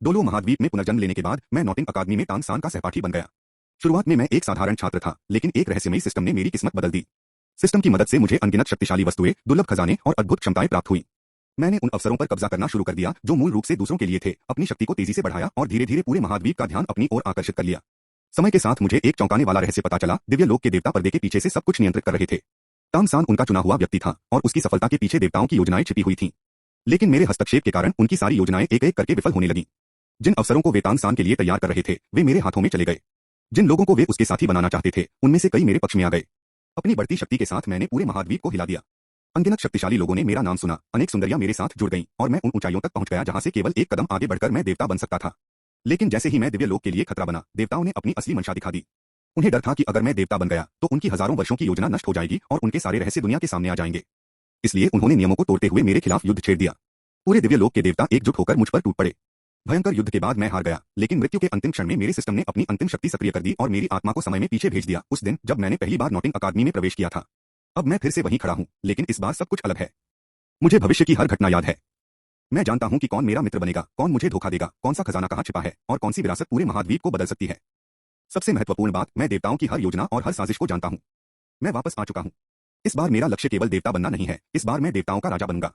Dolo महाद्वीप में पुनर्जन्म लेने के बाद मैं नॉटिंग अकादमी में तांग-सान का सहपाठी बन गया। शुरुआत में मैं एक साधारण छात्र था, लेकिन एक रहस्यमयी सिस्टम ने मेरी किस्मत बदल दी। सिस्टम की मदद से मुझे अनगिनत शक्तिशाली वस्तुएं, दुर्लभ खजाने और अद्भुत क्षमताएं प्राप्त हुई। मैंने उन अवसरों पर कब्जा करना शुरू कर दिया जो मूल रूप से दूसरों के लिए थे, अपनी शक्ति को तेजी से बढ़ाया और धीरे-धीरे पूरे महाद्वीप का ध्यान अपनी ओर आकर्षित कर लिया। समय के साथ मुझे एक चौंकाने वाला रहस्य पता चला। दिव्य लोक के देवता पर्दे के पीछे से सब कुछ नियंत्रित कर रहे थे। तांग-सान उनका चुना हुआ व्यक्ति था और उसकी सफलता के पीछे देवताओं की योजनाएं छिपी हुई थीं। लेकिन मेरे हस्तक्षेप के कारण उनकी सारी योजनाएं एक-एक करके विफल होने लगीं। जिन अवसरों को वे तांग-सान के लिए तैयार कर रहे थे, वे मेरे हाथों में चले गए। जिन लोगों को वे उसके साथी बनाना चाहते थे, उनमें से कई मेरे पक्ष में आ गए। अपनी बढ़ती शक्ति के साथ मैंने पूरे महाद्वीप को हिला दिया। अनगिनत शक्तिशाली लोगों ने मेरा नाम सुना, अनेक सुंदरियां मेरे साथ जुड़ गईं और मैं उन ऊंचाइयों तक पहुंच गया जहां से केवल एक कदम आगे बढ़कर मैं देवता बन सकता था। लेकिन जैसे ही मैं दिव्य लोक के लिए खतरा बना, देवताओं ने अपनी असली मंशा दिखा दी। उन्हें डर था कि अगर मैं देवता बन गया तो उनकी हजारों वर्षों की योजना नष्ट हो जाएगी और उनके सारे रहस्य दुनिया के सामने आ जाएंगे। इसलिए उन्होंने नियमों को तोड़ते हुए मेरे खिलाफ युद्ध छेड़ दिया। पूरे दिव्य लोक के देवता एकजुट होकर मुझ पर टूट पड़े। भयंकर युद्ध के बाद मैं हार गया, लेकिन मृत्यु के अंतिम क्षण में मेरे सिस्टम ने अपनी अंतिम शक्ति सक्रिय कर दी और मेरी आत्मा को समय में पीछे भेज दिया, उस दिन जब मैंने पहली बार नॉटिंग अकादमी में प्रवेश किया था। अब मैं फिर से वहीं खड़ा हूं, लेकिन इस बार सब कुछ अलग है। मुझे भविष्य की हर घटना याद है। मैं जानता हूं कि कौन मेरा मित्र बनेगा, कौन मुझे धोखा देगा, कौन सा खजाना कहां छिपा है और कौन सी विरासत पूरे महाद्वीप को बदल सकती है। सबसे महत्वपूर्ण बात, मैं देवताओं की हर योजना और हर साजिश को जानता हूं। मैं वापस आ चुका हूं। इस बार मेरा लक्ष्य केवल देवता बनना नहीं है, इस बार मैं देवताओं का राजा बनूंगा।